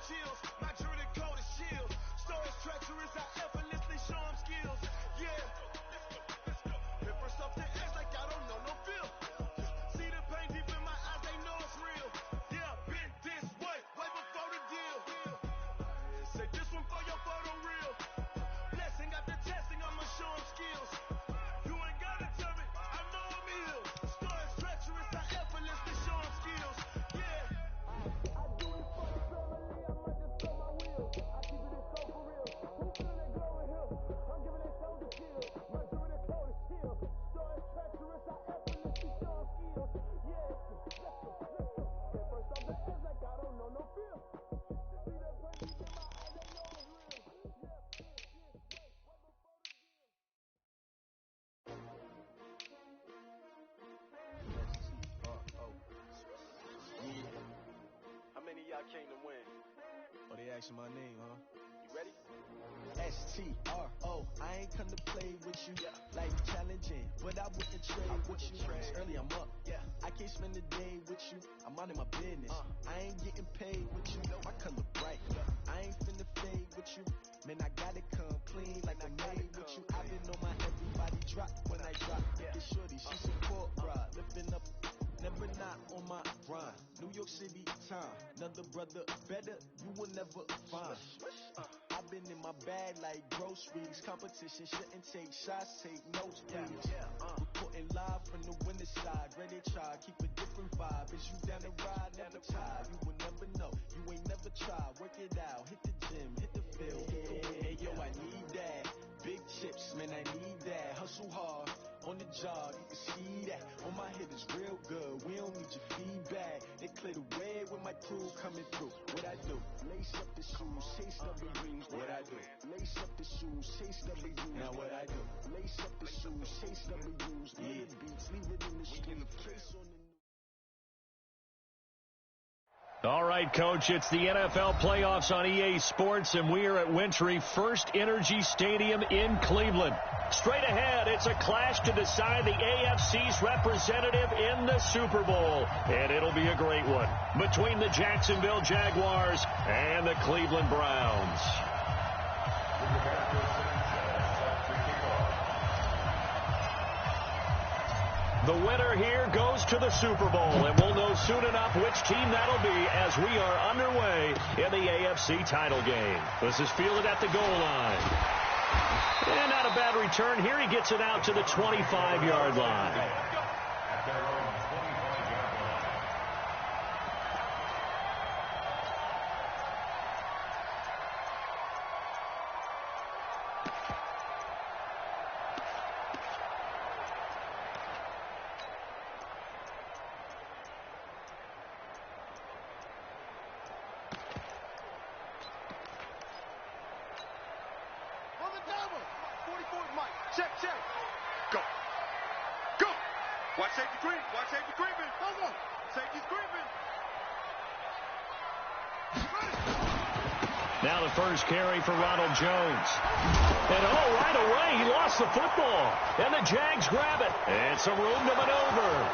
chills. My jewelry coat is shield. Stories treacherous, I effortlessly show them skills. Yeah. Let's go. Hit first off the edge like I don't know no feel. See the pain deep in my eyes, they know it's real. Yeah, been this way before the deal. Say this one for your photo reel. Blessing after testing, I'ma show them skills. You ain't gotta tell me, I know I'm ill. Stories treacherous, I effortlessly show them skills. Yeah. I do it for the family, I might just throw my wheel. I keep it so for real. Who feeling that glowing hill? I'm giving that soldier kill. My jewelry that cold is chill. Stories treacherous, I effortlessly show them skills. Yeah. Let's go. Hit first off the edge like I don't know no feel. See that pain deep in my eyes, they know it's real. How many of y'all came to win? Oh, they asking my name, huh? You ready? STRO, I ain't come to play with you. Life challenging, but I wouldn't trade with you. It's early, I'm up. I can't spend the day with you. I'm minding my business. I ain't getting paid with you. My color bright. I ain't finna fade with you. Man, I gotta come clean like I made with you. I've been on my everybody drop when I drop. Look at shorty, she support ride. Living up, never not on my grind. New York City time. Another brother better, you will never find. I've been in my bag like groceries. Competition shouldn't take shots, take notes, please. Reporting live from the winter side. Ready to try, keep a different vibe. Is you down the ride, never tired. You will never know, you ain't never tried. Work it out, hit the gym, hit the field. Hey yo, I need that. Big chips, man, I need that. Hustle hard, on the job, you can see that. On my hit is real good, we don't need your feedback. They clear the way with my crew coming through. What I do? Lace up the shoes, chase double U's. What I do? Lace up the shoes, chase double U's. Now what I do? Lace up the shoes, chase double U's. Yeah, beats, leave it in the street. Case on the All right, Coach, it's the NFL playoffs on EA Sports, and we are at Wintry First Energy Stadium in Cleveland. Straight ahead, it's a clash to decide the AFC's representative in the Super Bowl, and it'll be a great one between the Jacksonville Jaguars and the Cleveland Browns. The winner here goes to the Super Bowl, and we'll know soon enough which team that'll be as we are underway in the AFC title game. This is fielded at the goal line. And not a bad return here. He gets it out to the 25-yard line. Now the first carry for Ronald Jones. And right away, he lost the football. And the Jags grab it. And some room to maneuver.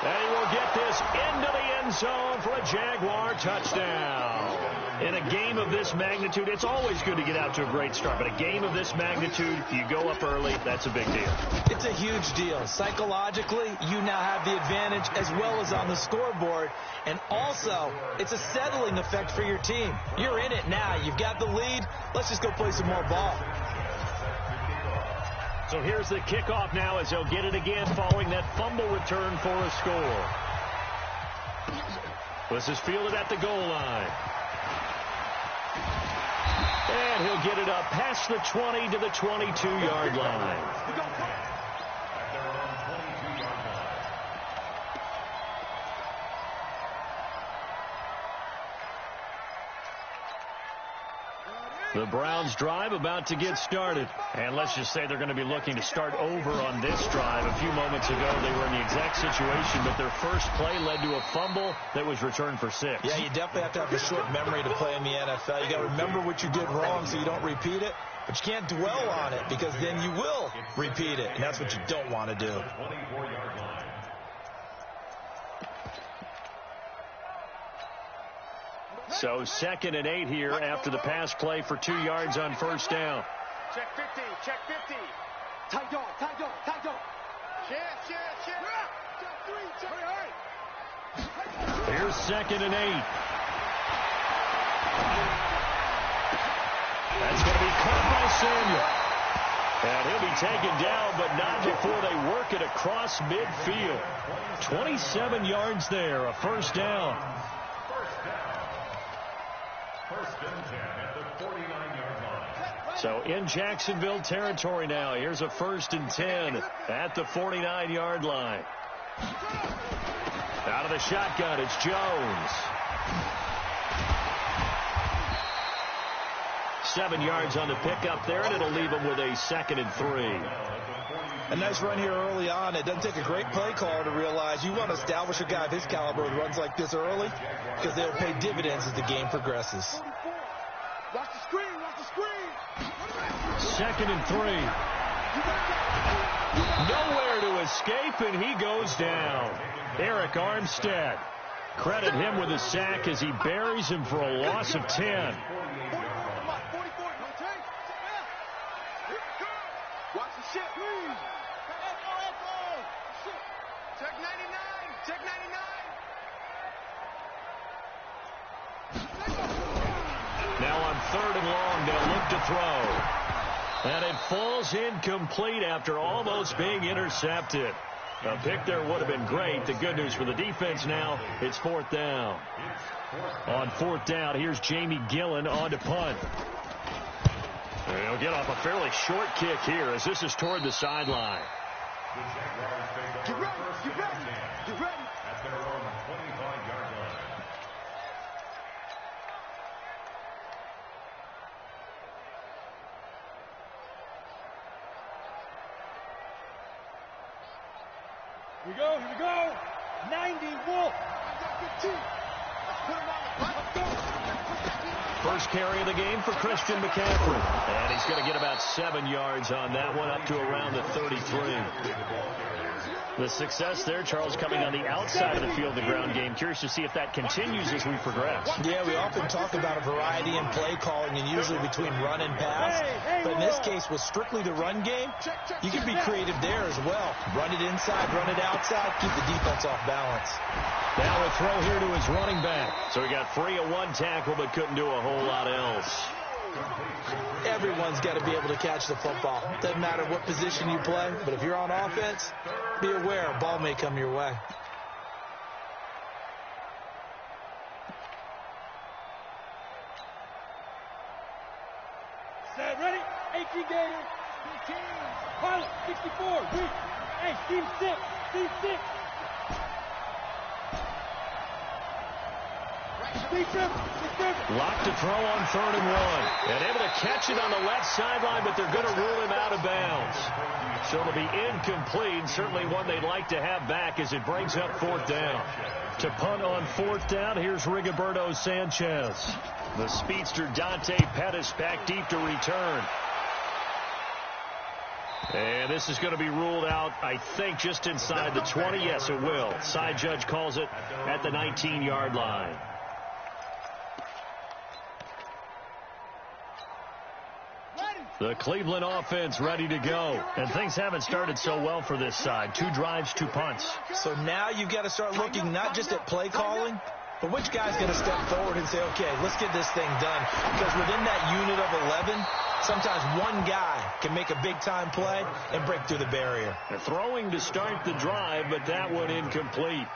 And he will get this into the end zone for a Jaguar touchdown. In a game of this magnitude, it's always good to get out to a great start. But a game of this magnitude, you go up early, that's a big deal. It's a huge deal. Psychologically, you now have the advantage as well as on the scoreboard. And also, it's a settling effect for your team. You're in it now. You've got the lead. Let's just go play some more ball. So here's the kickoff now as they'll get it again following that fumble return for a score. This is fielded at the goal line. And he'll get it up past the 20 to the 22-yard line. The Browns drive about to get started. And let's just say they're going to be looking to start over on this drive. A few moments ago, they were in the exact situation, but their first play led to a fumble that was returned for 6. Yeah, you definitely have to have a short memory to play in the NFL. You got to remember what you did wrong so you don't repeat it. But you can't dwell on it because then you will repeat it. And that's what you don't want to do. So 2nd and 8 here after the pass play for 2 yards on first down. Check 50, check 50. Tight dog, tight dog, tight dog. Check. Check 3, check. Hurry. Here's 2nd and 8. That's going to be caught by Samuel. And he'll be taken down, but not before they work it across midfield. 27 yards there, a first down. First and 10 at the 49-yard line. So in Jacksonville territory now. Here's a 1st and 10 at the 49-yard line. Out of the shotgun, it's Jones. 7 yards on the pickup there, and it'll leave him with a 2nd and 3. A nice run here early on. It doesn't take a great play caller to realize you want to establish a guy of his caliber who runs like this early because they'll pay dividends as the game progresses. Watch the screen, watch the screen. 2nd and 3. Nowhere to escape, and he goes down. Eric Armstead. Credit him with a sack as he buries him for a loss of 10. Watch the shit. Check 99. Check 99. Now on 3rd and long, they'll look to throw. And it falls incomplete after almost being intercepted. A pick there would have been great. The good news for the defense now, it's 4th down. On 4th down, here's Jamie Gillen on to punt. And he'll get off a fairly short kick here as this is toward the sideline. Get ready, get ready, get ready. At their own 25-yard line. Here we go, here we go. 90, Wolf. 15. Let's go. First carry of the game for Christian McCaffrey. And he's going to get about 7 yards on that one, up to around the 33. The success there, Charles, coming on the outside of the field, the ground game. Curious to see if that continues as we progress. Yeah, we often talk about a variety in play calling and usually between run and pass. But in this case, with strictly the run game, you can be creative there as well. Run it inside, run it outside, keep the defense off balance. Now a throw here to his running back. So he got free of 1 tackle, but couldn't do a whole lot else. Everyone's got to be able to catch the football. Doesn't matter what position you play, but if you're on offense, be aware a ball may come your way. Set, ready? 18 Gators. 15. Pilot, 64. Weak. Hey, Steve 6. Steve 6. Locked to throw on 3rd and 1. And able to catch it on the left sideline, but they're going to rule him out of bounds. So it'll be incomplete. Certainly one they'd like to have back as it brings up 4th down. To punt on 4th down, here's Rigoberto Sanchez. The speedster Dante Pettis back deep to return. And this is going to be ruled out, I think, just inside the 20. Yes, it will. Side judge calls it at the 19-yard line. The Cleveland offense ready to go. And things haven't started so well for this side. 2 drives, 2 punts. So now you've got to start looking not just at play calling, but which guy's going to step forward and say, okay, let's get this thing done. Because within that unit of 11, sometimes one guy can make a big-time play and break through the barrier. They're throwing to start the drive, but that one incomplete.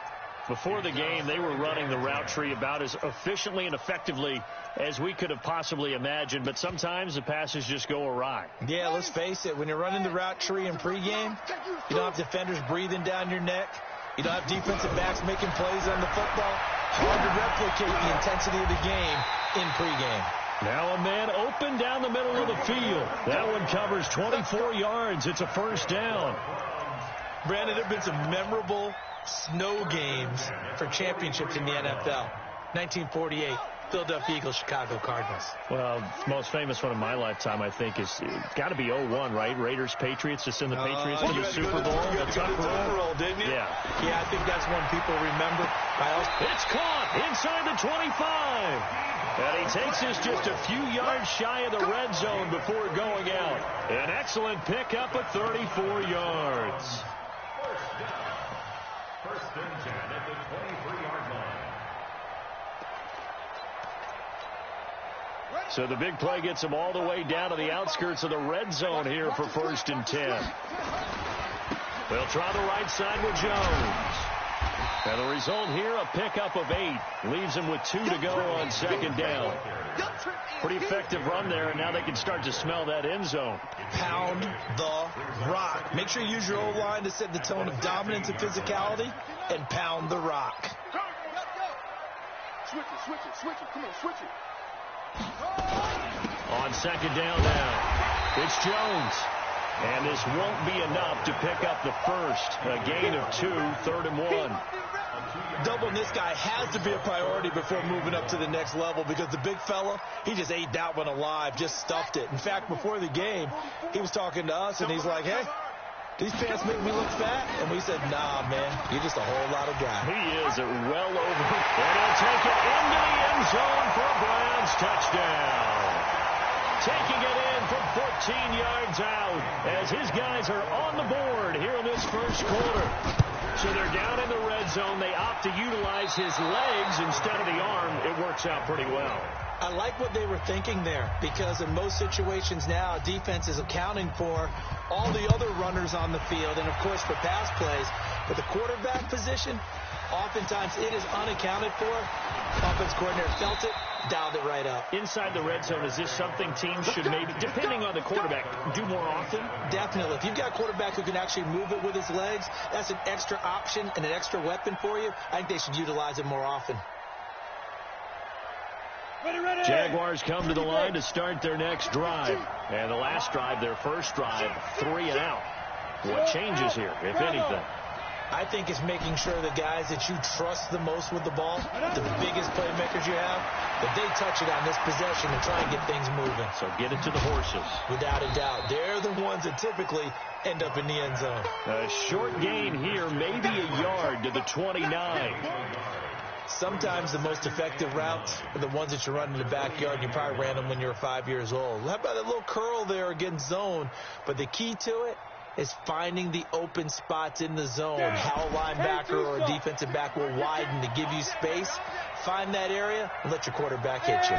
Before the game, they were running the route tree about as efficiently and effectively as we could have possibly imagined, but sometimes the passes just go awry. Yeah, let's face it. When you're running the route tree in pregame, you don't have defenders breathing down your neck. You don't have defensive backs making plays on the football. Hard to replicate the intensity of the game in pregame. Now a man open down the middle of the field. That one covers 24 yards. It's a first down. Brandon, there have been some memorable snow games for championships in the NFL. 1948, Philadelphia Eagles, Chicago Cardinals. Well, the most famous one of my lifetime, I think, is got to be 0-1, right? Raiders, Patriots, just in the Patriots for the Super Bowl. You had to go to the roll, didn't you? Yeah. Yeah, I think that's one people remember. It's caught inside the 25. And he takes us just a few yards shy of the red zone before going out. An excellent pickup at 34 yards. First and 10 at the 23-yard line. So the big play gets him all the way down to the outskirts of the red zone here for first and 10. They'll try the right side with Jones. And the result here, a pickup of 8. Leaves him with 2 to go on second down. Pretty effective run there, and now they can start to smell that end zone. Pound the rock. Make sure you use your O-line to set the tone of dominance and physicality, and pound the rock. Switch it. Come on, switch it. On second down now, it's Jones. And this won't be enough to pick up the first. A gain of 2, 3rd and 1. Doubling this guy has to be a priority before moving up to the next level, because the big fella, he just ate that one alive, just stuffed it. In fact, before the game, he was talking to us, and he's like, hey, these pants make me look fat? And we said, nah, man, you're just a whole lot of guy. He is well over. And he'll take it into the end zone for a Browns touchdown. Taking it in from 14 yards out as his guys are on the board here in this first quarter. So they're down in the red zone. They opt to utilize his legs instead of the arm. It works out pretty well. I like what they were thinking there, because in most situations now, defense is accounting for all the other runners on the field and, of course, for pass plays. But the quarterback position, oftentimes it is unaccounted for. Offense coordinator felt it, dialed it right up. Inside the red zone, is this something teams should maybe, depending on the quarterback, do more often? Definitely. If you've got a quarterback who can actually move it with his legs, that's an extra option and an extra weapon for you. I think they should utilize it more often. Jaguars come to the line to start their next drive. And the last drive, their first drive, 3 and out. What changes here, if anything? I think it's making sure the guys that you trust the most with the ball, the biggest playmakers you have, that they touch it on this possession and try and get things moving. So get it to the horses. Without a doubt. They're the ones that typically end up in the end zone. A short gain here, maybe a yard to the 29. Sometimes the most effective routes are the ones that you run in the backyard. You probably ran them when you were 5 years old. How about that little curl there against zone? But the key to it is finding the open spots in the zone. How a linebacker or a defensive back will widen to give you space. Find that area and let your quarterback hit you.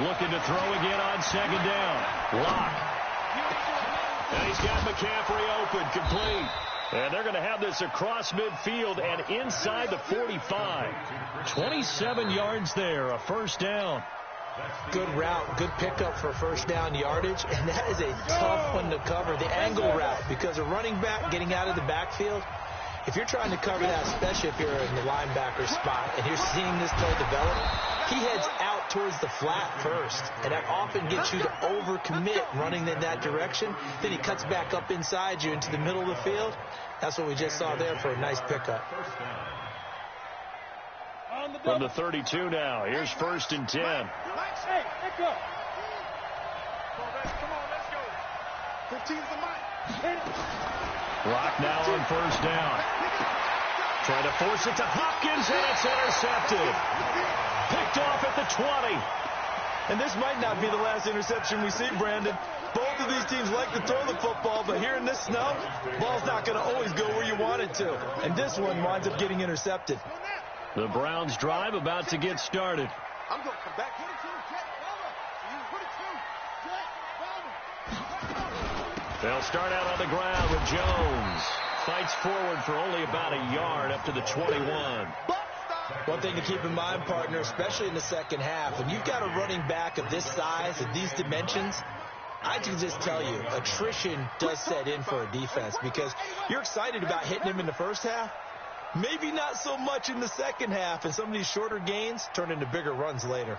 Looking to throw again on second down. Lock. And he's got McCaffrey open, complete. And they're going to have this across midfield and inside the 45. 27 yards there, a first down. Good route, good pickup for first down yardage, and that is a tough one to cover, the angle route, because a running back getting out of the backfield, if you're trying to cover that, especially if you're in the linebacker spot and you're seeing this play develop, he heads out towards the flat first, and that often gets you to overcommit running in that direction. Then he cuts back up inside you into the middle of the field. That's what we just saw there for a nice pickup. From the 32 now, here's first and 10. Hey, let go. Come on, let's go. 15's the mic. Rock now on first down. Trying to force it to Hopkins, and it's intercepted. Picked off at the 20. And this might not be the last interception we see, Brandon. Both of these teams like to throw the football, but here in this snow, ball's not going to always go where you want it to. And this one winds up getting intercepted. The Browns drive about to get started. I'm going to come back. They'll start out on the ground with Jones. Fights forward for only about a yard up to the 21. One thing to keep in mind, partner, especially in the second half, when you've got a running back of this size, of these dimensions, I can just tell you, attrition does set in for a defense, because you're excited about hitting him in the first half. Maybe not so much in the second half, and some of these shorter gains turn into bigger runs later.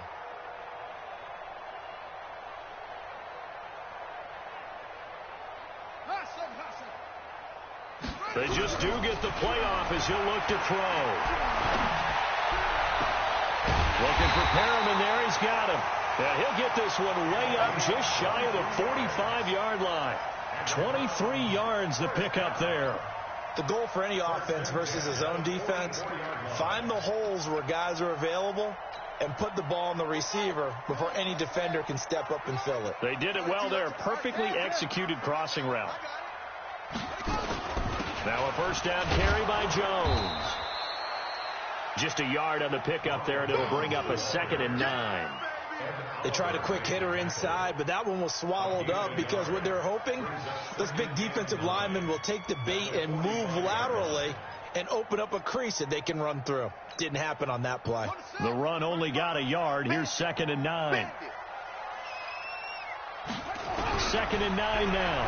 They just do get the playoff as he'll look to throw. Looking for Perriman there. He's got him. And he'll get this one way up just shy of the 45-yard line. 23 yards to pick up there. The goal for any offense versus a zone defense, find the holes where guys are available and put the ball on the receiver before any defender can step up and fill it. They did it well there. Perfectly executed crossing route. Now a first down carry by Jones. Just a yard on the pickup there, and it'll bring up a 2nd and 9. They tried a quick hitter inside, but that one was swallowed up because what they're hoping, those big defensive linemen will take the bait and move laterally and open up a crease that they can run through. Didn't happen on that play. The run only got a yard. Here's 2nd and 9. 2nd and 9 now.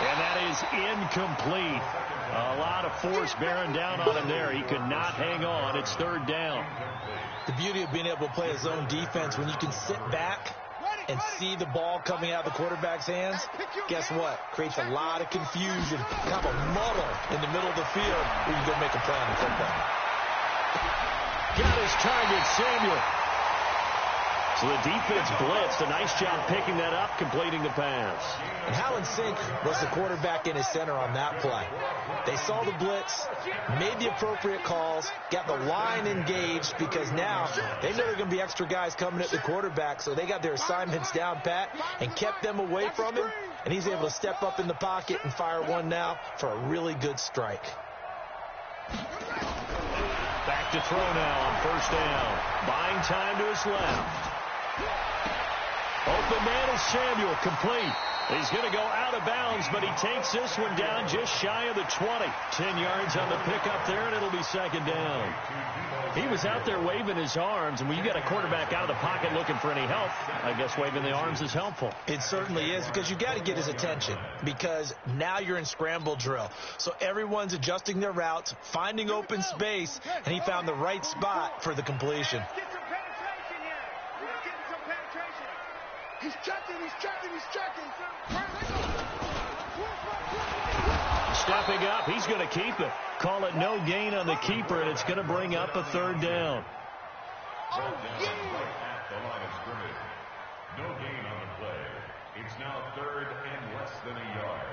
And that is incomplete. A lot of force bearing down on him there. He could not hang on. It's 3rd down. The beauty of being able to play a zone defense when you can sit back and see the ball coming out of the quarterback's hands, guess what? Creates a lot of confusion, kind of a muddle in the middle of the field where you go make a play on the football. Got his target, Samuel. So the defense blitzed. A nice job picking that up, completing the pass. And Hallen Sink was the quarterback in his center on that play. They saw the blitz, made the appropriate calls, got the line engaged because now they know there are going to be extra guys coming at the quarterback, so they got their assignments down pat and kept them away from him, and he's able to step up in the pocket and fire one now for a really good strike. Back to throw now on first down. Buying time to his left. Open man is Samuel, complete. He's going to go out of bounds, but he takes this one down just shy of the 20. 10 yards on the pickup there, and it'll be 2nd down. He was out there waving his arms, and when you get a quarterback out of the pocket looking for any help, I guess waving the arms is helpful. It certainly is, because you got to get his attention, because now you're in scramble drill. So everyone's adjusting their routes, finding open space, and he found the right spot for the completion. He's checking. Stepping up, he's going to keep it. Call it no gain on the keeper, and it's going to bring up a 3rd down. At the line of scrimmage. No gain on the play. It's now 3rd and less than a yard.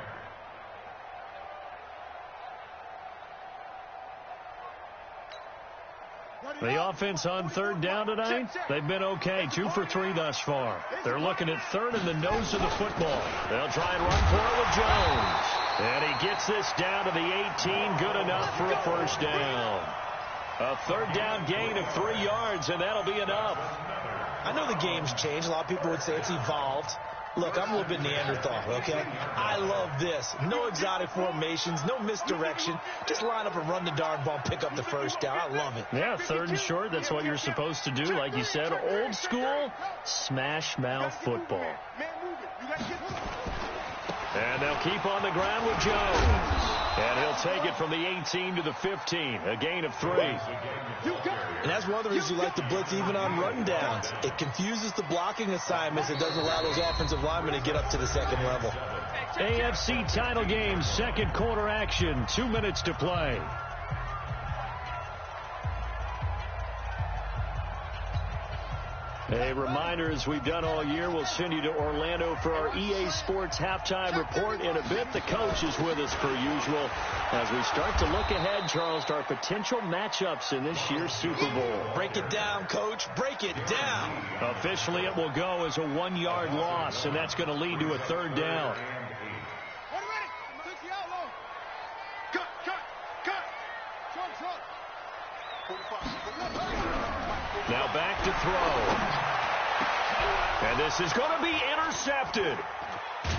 The offense on 3rd down tonight, they've been okay. 2 for 3 thus far. They're looking at 3rd in the nose of the football. They'll try and run for it with Jones. And he gets this down to the 18. Good enough for a first down. A 3rd down gain of 3 yards, and that'll be enough. I know the game's changed. A lot of people would say it's evolved. Look, I'm a little bit Neanderthal, okay? I love this. No exotic formations, no misdirection. Just line up and run the darn ball, pick up the first down. I love it. Yeah, 3rd and short, that's what you're supposed to do. Like you said, old school, smash mouth football. And they'll keep on the ground with Jones. And he'll take it from the 18 to the 15, a gain of 3. And that's one of the reasons you like to blitz even on rundowns. It confuses the blocking assignments. It doesn't allow those offensive linemen to get up to the 2nd level. AFC title game, 2nd quarter action, 2 minutes to play. A reminder, as we've done all year, we'll send you to Orlando for our EA Sports halftime report. In a bit, the coach is with us per usual as we start to look ahead, Charles, to our potential matchups in this year's Super Bowl. Break it down, Coach. Break it down. Officially, it will go as a 1-yard loss, and that's going to lead to a 3rd down. Now back to throw. And this is going to be intercepted.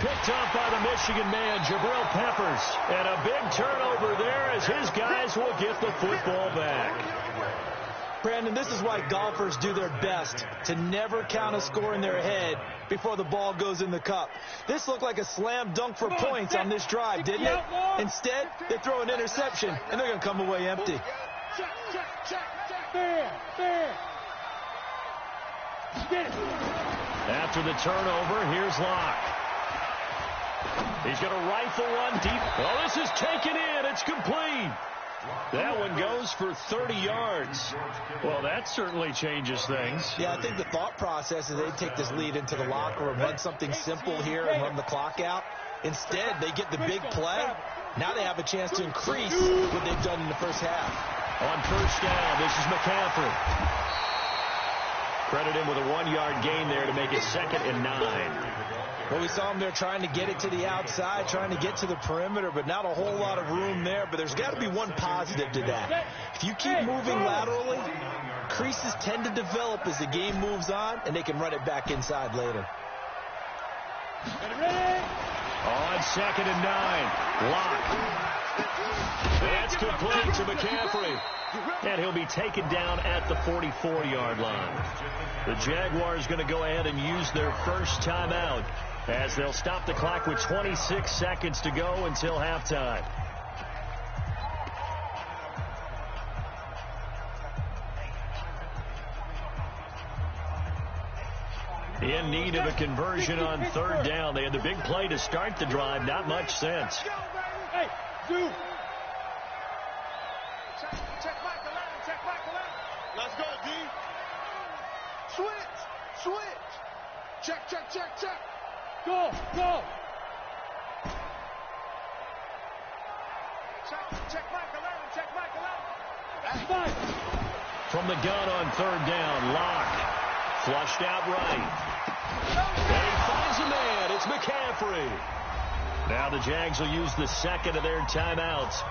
Picked up by the Michigan man, Jabril Peppers. And a big turnover there as his guys will get the football back. Brandon, this is why golfers do their best to never count a score in their head before the ball goes in the cup. This looked like a slam dunk for points on this drive, didn't it? Instead, they throw an interception, and they're going to come away empty. After the turnover, here's Locke. He's going to rifle one deep. Well, this is taken in. It's complete. That one goes for 30 yards. Well, that certainly changes things. Yeah, I think the thought process is they take this lead into the locker room, run something simple here and run the clock out. Instead, they get the big play. Now they have a chance to increase what they've done in the first half. On first down, this is McCaffrey. Credit him with a 1-yard gain there to make it 2nd and 9. Well, we saw him there trying to get it to the outside, trying to get to the perimeter, but not a whole lot of room there. But there's got to be one positive to that. If you keep moving laterally, creases tend to develop as the game moves on, and they can run it back inside later. On 2nd and 9, Locke. That's complete to McCaffrey. And he'll be taken down at the 44-yard line. The Jaguars going to go ahead and use their first timeout as they'll stop the clock with 26 seconds to go until halftime. In need of a conversion on 3rd down. They had the big play to start the drive. Not much sense. Hey, dude. Check Michael out. Let's go, D. Switch. Check. Go. Check Michael out. From the gun on 3rd down, Locke. Flushed out right. And he finds a man. It's McCaffrey. Now the Jags will use the second of their timeouts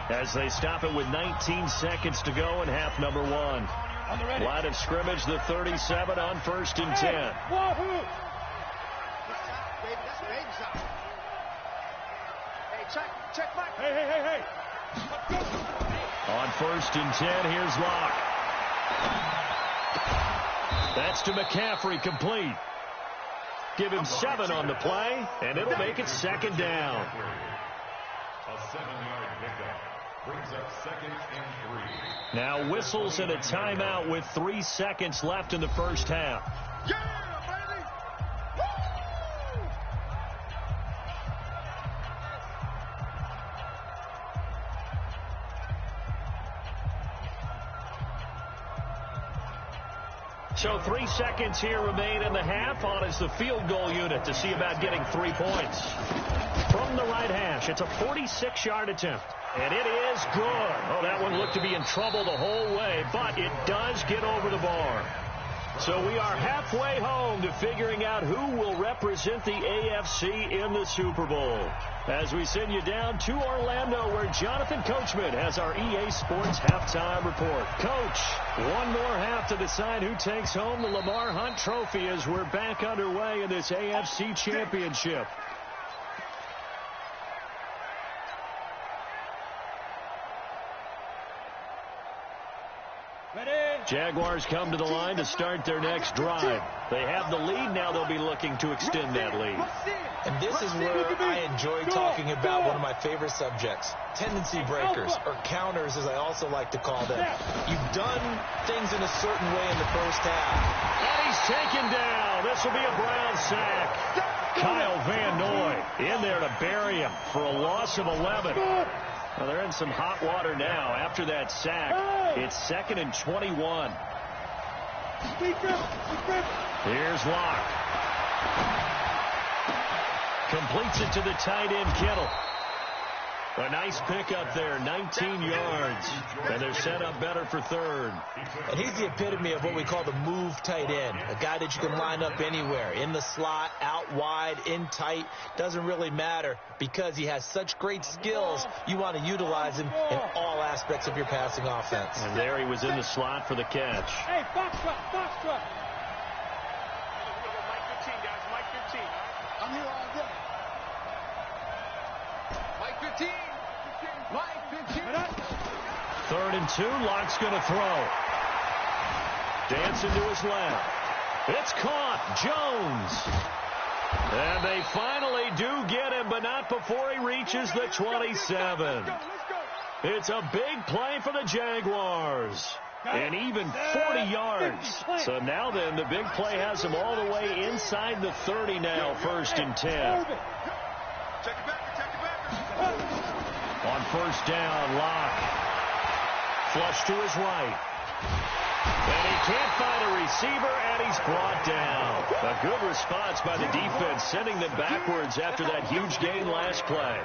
as they stop it with 19 seconds to go in half number 1. Line of scrimmage, the 37 on 1st and 10. Check Mike. Hey. On 1st and 10, here's Locke. That's to McCaffrey, complete. Give him 7 on the play, and it'll make it 2nd down. A 7-yard pickup brings up 2nd and 3. Now whistles and a timeout with 3 seconds left in the first half. Yeah, baby! Woo! So 3 seconds here remain in the half. On is the field goal unit to see about getting 3 points. From the right hash, it's a 46-yard attempt. And it is good. Oh, that one looked to be in trouble the whole way, but it does get over the bar. So we are halfway home to figuring out who will represent the AFC in the Super Bowl. As we send you down to Orlando, where Jonathan Coachman has our EA Sports halftime report. Coach, one more half to decide who takes home the Lamar Hunt Trophy as we're back underway in this AFC Championship. Jaguars come to the line to start their next drive. They have the lead. Now they'll be looking to extend that lead. And this is where I enjoy talking about one of my favorite subjects, tendency breakers, or counters as I also like to call them. You've done things in a certain way in the first half. And he's taken down. This will be a Brown sack. Kyle Van Noy in there to bury him for a loss of 11. Well, they're in some hot water now after that sack. It's 2nd and 21. Here's Locke. Completes it to the tight end, Kittle. A nice pickup there, 19 yards. And they're set up better for 3rd. And he's the epitome of what we call the move tight end. A guy that you can line up anywhere. In the slot, out wide, in tight. Doesn't really matter because he has such great skills. You want to utilize him in all aspects of your passing offense. And there he was in the slot for the catch. Hey, box truck. Mike 15, guys. Mike 15. I'm here all day. Mike 15. Mike 15. 3rd and 2. Locke's going to throw. Dancing to his left. It's caught. Jones. And they finally do get him, but not before he reaches the 27. It's a big play for the Jaguars. And even 40 yards. So now then, the big play has him all the way inside the 30 now, 1st and 10. On 1st down, Locke. Flush to his right. And he can't find a receiver, and he's brought down. A good response by the defense, sending them backwards after that huge gain last play.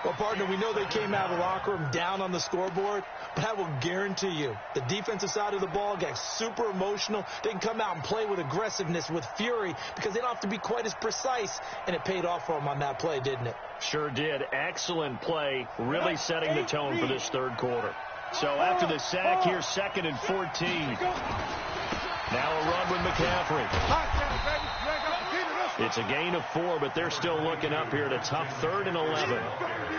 Well, partner, we know they came out of the locker room down on the scoreboard, but I will guarantee you the defensive side of the ball got super emotional. They can come out and play with aggressiveness, with fury, because they don't have to be quite as precise, and it paid off for them on that play, didn't it? Sure did. Excellent play, really setting the tone for this third quarter. So after the sack, here's 2nd and 14. Now a run with McCaffrey. It's a gain of 4, but they're still looking up here at a tough 3rd and 11.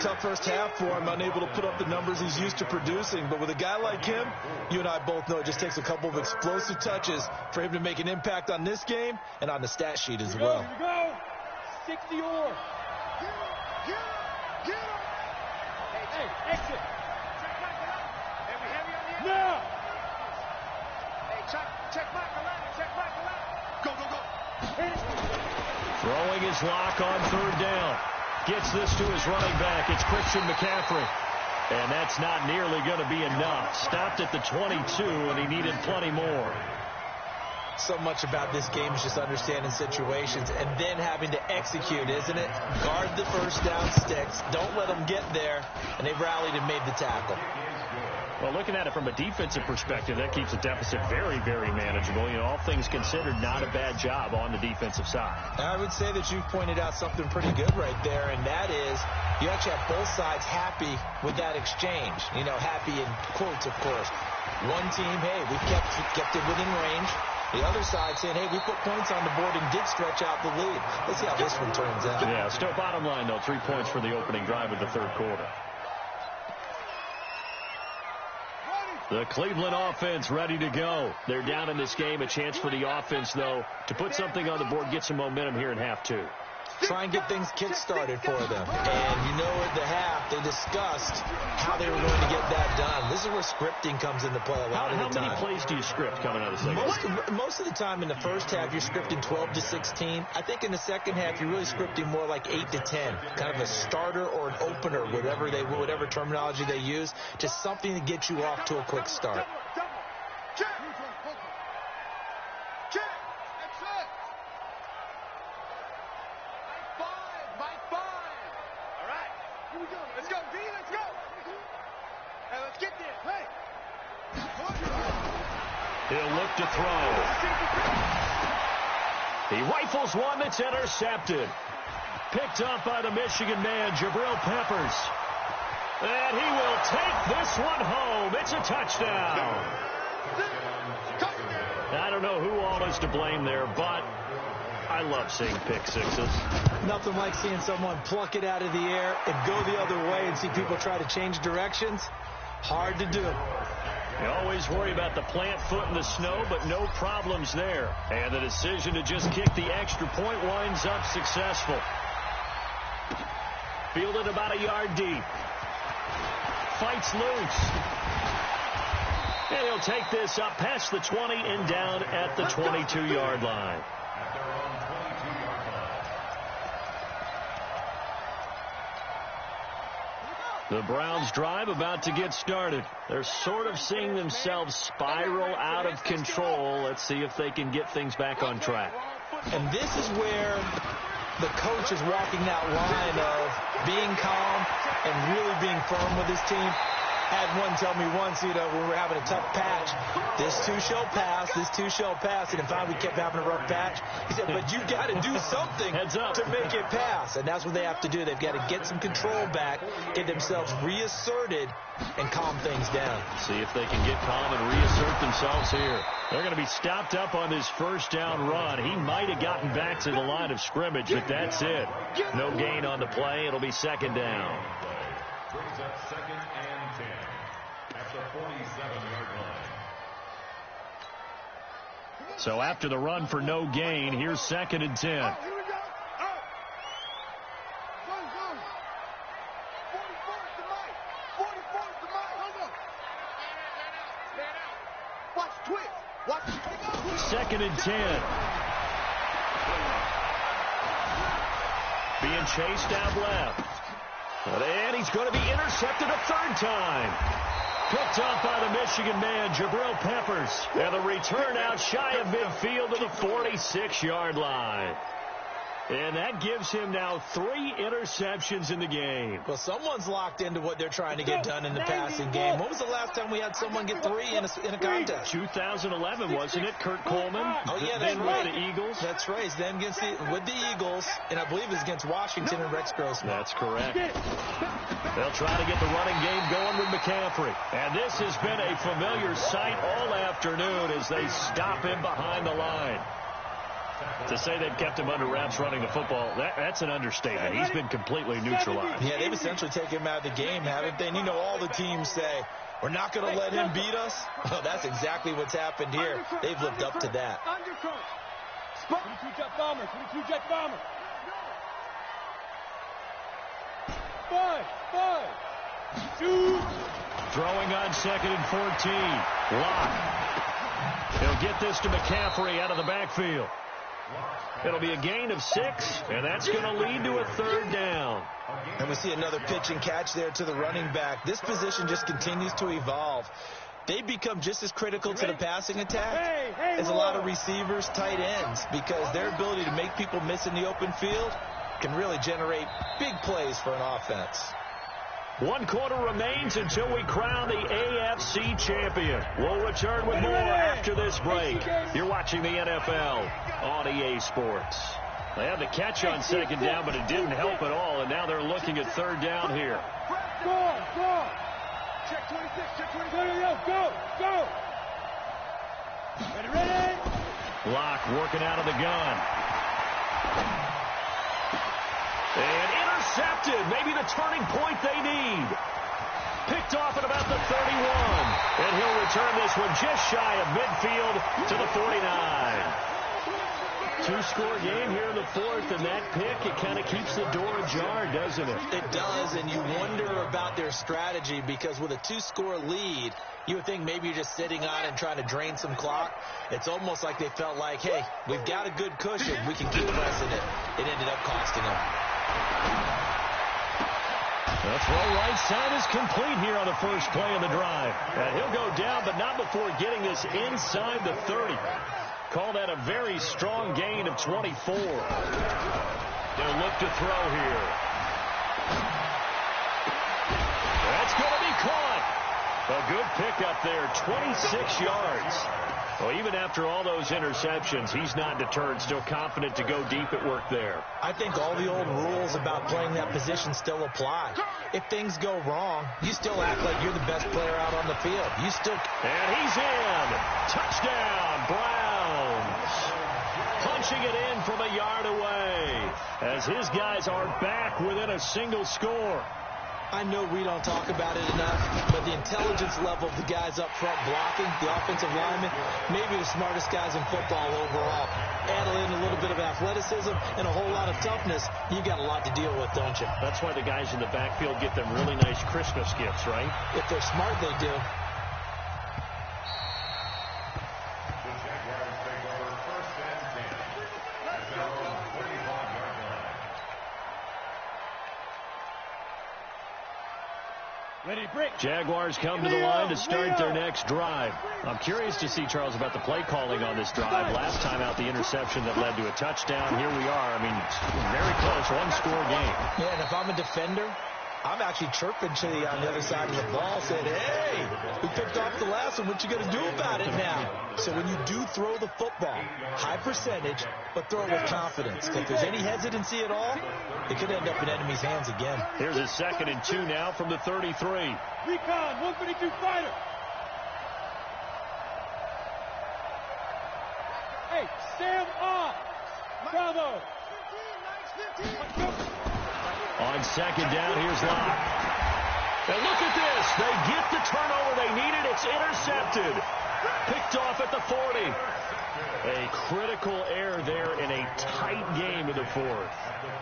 Tough first half for him, unable to put up the numbers he's used to producing. But with a guy like him, you and I both know it just takes a couple of explosive touches for him to make an impact on this game and on the stat sheet as well. Here we go. 60 or. Hey, exit. Now. Hey, check Michael out. Go. Throwing his lock on 3rd down. Gets this to his running back. It's Christian McCaffrey. And that's not nearly going to be enough. Stopped at the 22, and he needed plenty more. So much about this game is just understanding situations and then having to execute, isn't it? Guard the first down sticks. Don't let them get there. And they rallied and made the tackle. Well, looking at it from a defensive perspective, that keeps the deficit very, very manageable. You know, all things considered, not a bad job on the defensive side. I would say that you've pointed out something pretty good right there, and that is you actually have both sides happy with that exchange. You know, happy in quotes, of course. One team, hey, we kept it within range. The other side saying, hey, we put points on the board and did stretch out the lead. Let's see how this one turns out. Yeah, still bottom line, though, 3 points for the opening drive of the third quarter. The Cleveland offense ready to go. They're down in this game. A chance for the offense, though, to put something on the board, get some momentum here in half 2. Try and get things kick-started for them. And you know at the half, they discussed how they were going to get that done. This is where scripting comes into play a lot of the time. How many plays do you script coming out of the second? Most of the time in the first half, you're scripting 12 to 16. I think in the second half, you're really scripting more like 8 to 10. Kind of a starter or an opener, whatever terminology they use. Just something to get you off to a quick start. He'll look to throw. He rifles one that's intercepted. Picked up by the Michigan man, Jabril Peppers. And he will take this one home. It's a touchdown. I don't know who all is to blame there, but I love seeing pick sixes. Nothing like seeing someone pluck it out of the air and go the other way and see people try to change directions. Hard to do. You always worry about the plant foot in the snow, but no problems there. And the decision to just kick the extra point winds up successful. Fielded about a yard deep. Fights loose. And he'll take this up past the 20 and down at the 22-yard line. The Browns drive about to get started. They're sort of seeing themselves spiral out of control. Let's see if they can get things back on track. And this is where the coach is walking that line of being calm and really being firm with his team. Had one tell me once, when we were having a tough patch, this too shall pass, this too shall pass. And in fact, we kept having a rough patch. He said, but you got to do something to make it pass. And that's what they have to do. They've got to get some control back, get themselves reasserted, and calm things down. See if they can get calm and reassert themselves here. They're going to be stopped up on this first down run. He might have gotten back to the line of scrimmage, but that's it. No gain on the play. It'll be second down. Brings up 2nd and 10 at the 47-yard line. So after the run for no gain, here's 2nd and 10. Second and 10. Being chased out left. And he's going to be intercepted a third time. Picked off by the Michigan man, Jabril Peppers. And the return out shy of midfield to the 46-yard line. And that gives him now 3 interceptions in the game. Well, someone's locked into what they're trying to get done in the passing game. When was the last time we had someone get 3 in a contest? 2011, wasn't it? Kurt Coleman. Oh, yeah, then that's right. with the Eagles. That's right. Then with the Eagles, and I believe it's against Washington and Rex Grossman. That's correct. They'll try to get the running game going with McCaffrey. And this has been a familiar sight all afternoon as they stop him behind the line. To say they've kept him under wraps running the football, that's an understatement. He's been completely neutralized. Yeah, they've essentially taken him out of the game, haven't they? And you know, all the teams say, we're not going to let him beat us. Well, that's exactly what's happened here. They've lived up to that. 22 jet bomber, 22 jet bomber. 5, 2. Throwing on 2nd and 14. Locke. He'll get this to McCaffrey out of the backfield. It'll be a gain of 6, and that's going to lead to a 3rd down. And we see another pitch and catch there to the running back. This position just continues to evolve. They become just as critical to the passing attack as a lot of receivers, tight ends, because their ability to make people miss in the open field can really generate big plays for an offense. 1 quarter remains until we crown the AFC champion. We'll return with more after this break. You're watching the NFL on EA Sports. They had the catch on 2nd down, but it didn't help at all, and now they're looking at 3rd down here. Go. Check 26, check 26. Go. Ready. Locke working out of the gun. And intercepted. Maybe the turning point they need. Picked off at about the 31. And he'll return this one just shy of midfield to the 49. 2-score game here in the 4th, and that pick, it kind of keeps the door ajar, doesn't it? It does, and you wonder about their strategy, because with a 2-score lead, you would think maybe you're just sitting on it and trying to drain some clock. It's almost like they felt like, hey, we've got a good cushion. We can keep pressing it. It ended up costing them. The throw right side is complete here on the first play of the drive. And he'll go down, but not before getting this inside the 30. Call that a very strong gain of 24. They'll look to throw here. That's going to be caught. A good pickup there, 26 yards. Well, even after all those interceptions, he's not deterred, still confident to go deep at work there. I think all the old rules about playing that position still apply. If things go wrong, you still act like you're the best player out on the field. You still... And he's in. Touchdown, Browns. Punching it in from a yard away as his guys are back within a single score. I know we don't talk about it enough, but the intelligence level of the guys up front blocking, the offensive linemen, maybe the smartest guys in football overall. Add in a little bit of athleticism and a whole lot of toughness, you got a lot to deal with, don't you? That's why the guys in the backfield get them really nice Christmas gifts, right? If they're smart, they do. Jaguars come to the line to start their next drive. I'm curious to see, Charles, about the play calling on this drive. Last time out, the interception that led to a touchdown. Here we are. I mean, very close, one-score game. Yeah, and if I'm a defender, I'm actually chirping to you on the other side of the ball, saying, hey, we picked off the last one. What you going to do about it now? So when you do throw the football, high percentage, but throw it with confidence. If there's any hesitancy at all, it could end up in enemy's hands again. Here's a 2nd and 2 now from the 33. Recon, 132 fighter. Hey, Sam off. Bravo. On 2nd down, here's Locke. And look at this. They get the turnover they needed. It's intercepted. Picked off at the 40. A critical error there in a tight game in the fourth.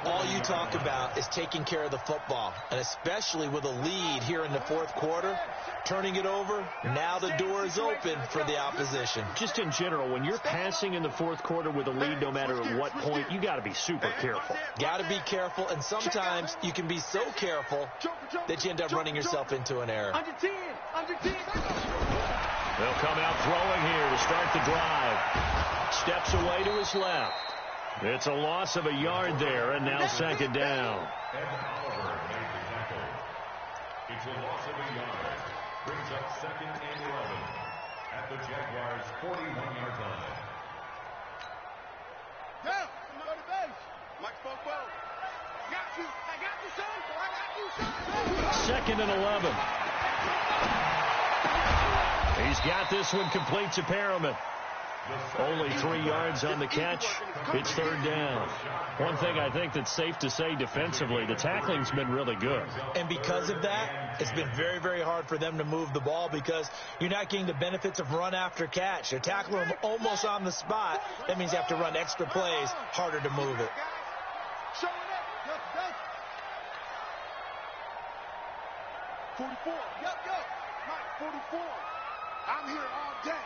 All you talk about is taking care of the football, and especially with a lead here in the fourth quarter, turning it over, now the door is open for the opposition. Just in general, when you're passing in the fourth quarter with a lead, no matter at what point, you got to be super careful. Got to be careful, and sometimes you can be so careful that you end up running yourself into an error. Under 10. They'll come out throwing here to start the drive. Steps away to his left. It's a loss of a yard there, and now second down. Ed Oliver made the tackle. It's a loss of a yard. Brings up second and 11 at the Jaguars' 41-yard line. Down. Go to base. Mike Foco. Got you. I got you, son. I got you, son. Second and 11. He's got this one complete to Perriman. Only 3 yards on the catch. It's third down. One thing I think that's safe to say defensively, the tackling's been really good. And because of that, it's been very, very hard for them to move the ball because you're not getting the benefits of run after catch. They're tackling them almost on the spot. That means you have to run extra plays, harder to move it. Show it up. 44. Yup. Mike, 44. I'm here all day.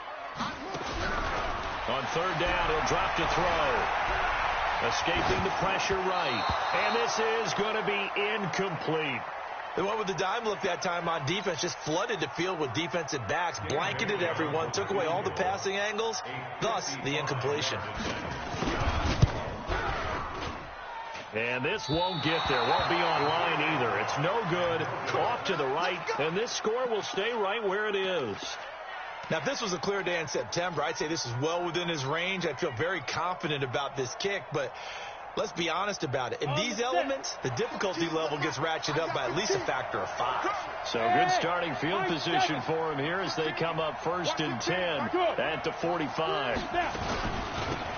On third down, he'll drop to throw. Escaping the pressure right. And this is going to be incomplete. They went with the dime look that time on defense, just flooded the field with defensive backs, blanketed everyone, took away all the passing angles, thus the incompletion. And this won't get there, won't be on line either. It's no good, off to the right, and this score will stay right where it is. Now, if this was a clear day in September, I'd say this is well within his range. I'd feel very confident about this kick, but let's be honest about it. In these elements, the difficulty level gets ratcheted up by at least a factor of 5. So good starting field position for him here as they come up first and 10 at the 45.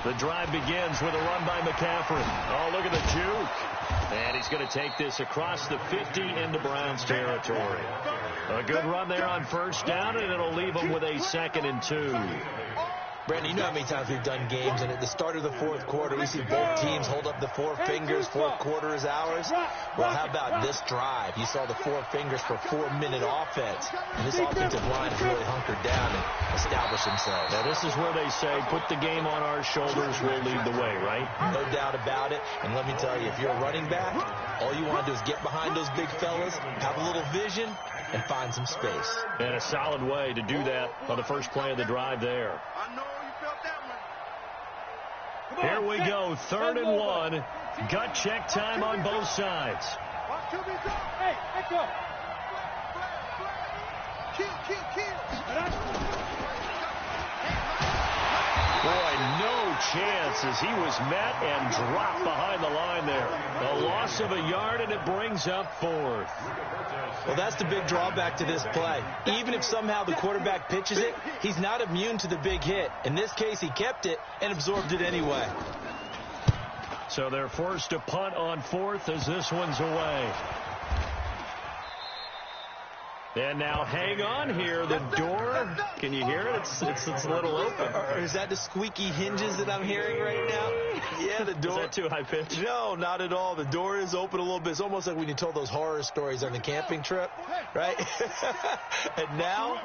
The drive begins with a run by McCaffrey. Oh, look at the juke. And he's going to take this across the 50 into Browns territory. A good run there on first down, and it'll leave them with a 2nd and 2. Brandon, you know how many times we've done games, and at the start of the fourth quarter, we see both teams hold up the 4 fingers, fourth quarter is ours. Well, how about this drive? You saw the 4 fingers for 4-minute offense, and this offensive line has really hunkered down and established themselves. Now, this is where they say, put the game on our shoulders, we'll lead the way, right? No doubt about it, and let me tell you, if you're a running back, all you want to do is get behind those big fellas, have a little vision, and find some space. And a solid way to do that on the first play of the drive there. I know you felt that one. Here we go, 3rd and 1. Gut check time on both sides. Hey, echo. Kill. Boy, no chance as he was met and dropped behind the line there. A loss of a yard, and it brings up 4th. Well, that's the big drawback to this play. Even if somehow the quarterback pitches it, he's not immune to the big hit. In this case, he kept it and absorbed it anyway. So they're forced to punt on 4th as this one's away. And now hang on here. The door, can you hear it? It's a little open. Or is that the squeaky hinges that I'm hearing right now? Yeah, the door. Is that too high pitch? No, not at all. The door is open a little bit. It's almost like when you told those horror stories on the camping trip, right? And now,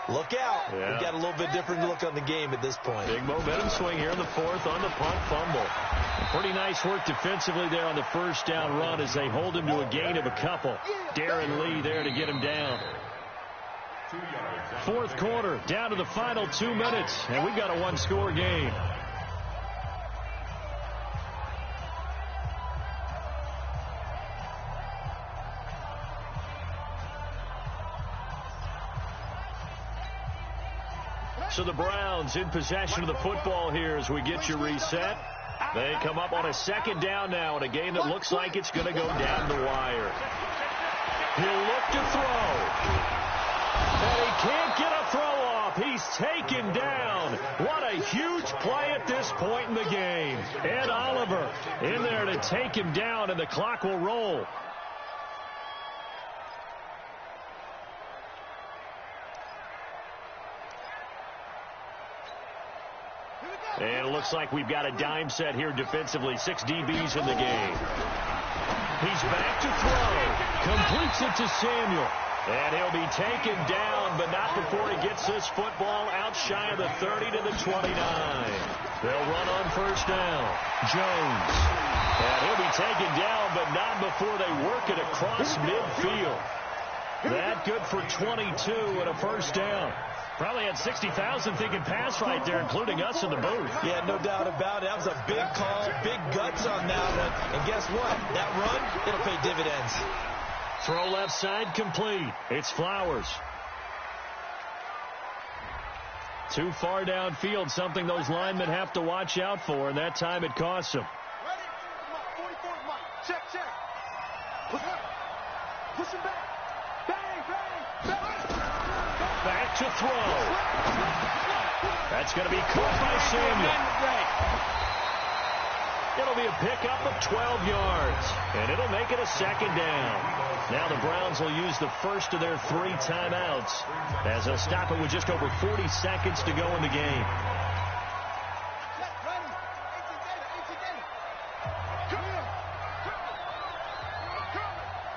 look out. Yeah. We've got a little bit different look on the game at this point. Big momentum swing here in the 4th on the punt fumble. Pretty nice work defensively there on the first down run as they hold him to a gain of a couple. Darren Lee there to get him down. 4th quarter, down to the final 2 minutes, and we've got a 1-score game. So the Browns in possession of the football here as we get you reset. They come up on a 2nd down now in a game that looks like it's going to go down the wire. He'll look to throw. And he can't get a throw off. He's taken down. What a huge play at this point in the game. Ed Oliver in there to take him down, and the clock will roll. And it looks like we've got a dime set here defensively. 6 DBs in the game. He's back to throw. Completes it to Samuel. And he'll be taken down, but not before he gets this football out shy of the 30 to the 29. They'll run on first down. Jones. And he'll be taken down, but not before they work it across midfield. That good for 22 and a first down. Probably had 60,000 thinking pass right there, including us in the booth. Yeah, no doubt about it. That was a big call, big guts on that one. And guess what? That run, it'll pay dividends. Throw left side complete. It's Flowers. Too far downfield, something those linemen have to watch out for, and that time it costs them. Ready? 44, check. Push him back. Bang. Back to throw. That's going to be caught by Samuel. It'll be a pickup of 12 yards, and it'll make it a second down. Now the Browns will use the first of their 3 timeouts as they'll stop it with just over 40 seconds to go in the game.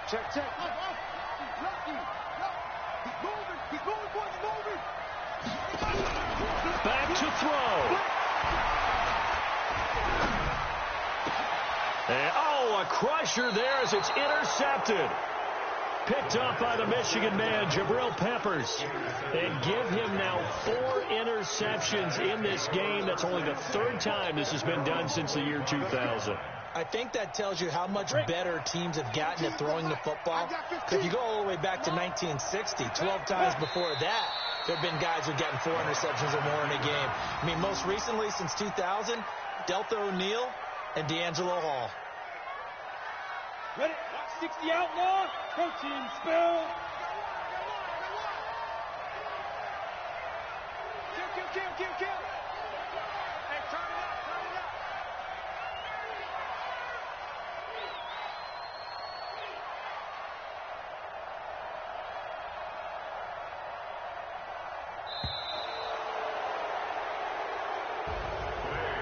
Check. He's moving. Back to throw. And, a crusher there as it's intercepted. Picked up by the Michigan man, Jabril Peppers. And give him now 4 interceptions in this game. That's only the 3rd time this has been done since the year 2000. I think that tells you how much better teams have gotten at throwing the football. If you go all the way back to 1960, 12 times before that, there have been guys who've gotten 4 interceptions or more in a game. I mean, most recently, since 2000, Deltha O'Neal and D'Angelo Hall. Ready? 60 out now. Protein spill. Kill. Hey, turn it up.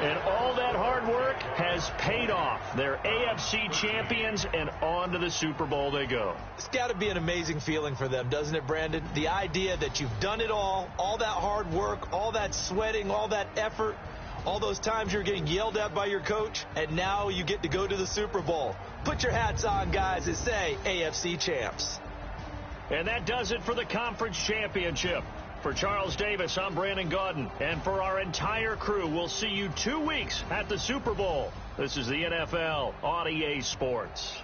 And all that hard work has paid off. They're AFC champions, and on to the Super Bowl they go. It's got to be an amazing feeling for them, doesn't it, Brandon? The idea that you've done it all that hard work, all that sweating, all that effort, all those times you're getting yelled at by your coach, and now you get to go to the Super Bowl. Put your hats on, guys, and say AFC champs. And that does it for the conference championship. For Charles Davis, I'm Brandon Gaudin. And for our entire crew, we'll see you 2 weeks at the Super Bowl. This is the NFL on EA Sports.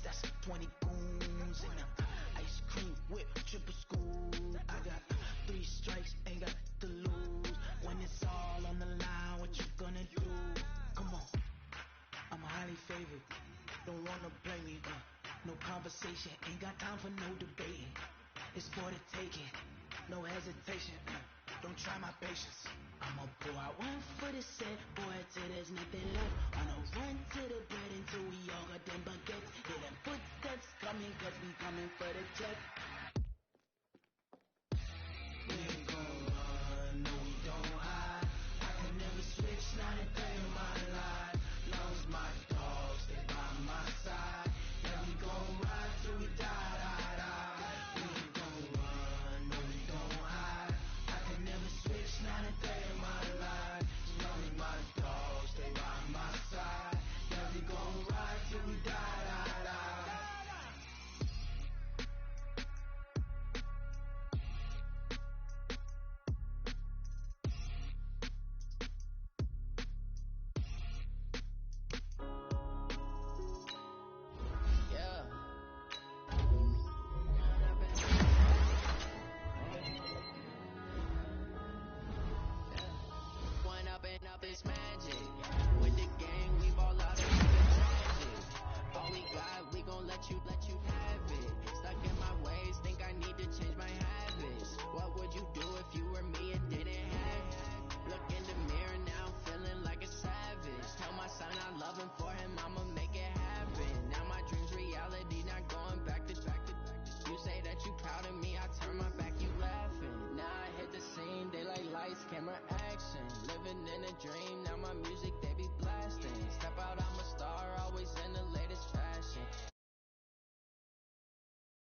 That's 20 goons and a ice cream whip, triple scoop. I got 3 strikes, ain't got to lose. When it's all on the line, what you gonna do? Come on, I'm highly favored. Don't wanna play me, no conversation, ain't got time for no debating. It's for the taking, no hesitation. Don't try my patience. I'ma pour out 1 for the set, boy, till there's nothing left. I'ma run to the bread until we all got them baguettes. Hear them footsteps coming, cause we coming for the check. night and day of my life. Long as my dogs stay by my side. Yeah, we gon' ride till we die, die, die. We ain't gon' run, no, we gon' hide. I can never switch night and day of my life. Long as my dogs stay by my side. Yeah, we gon' ride till we die, die, die. It's magic. With the gang, we've all lost it tragic. All we got, we gon' let you have it. Stuck in my ways, think I need to change my habits. What would you do if you were me and didn't have it? Look in the mirror now, feeling like a savage. Tell my son I love him, for him I'ma make it happen. Now my dream's reality, not going back to. You say that you proud of me, I turn my back, you laughing. Now I hit the scene, daylight lights, camera action. Living in a dream.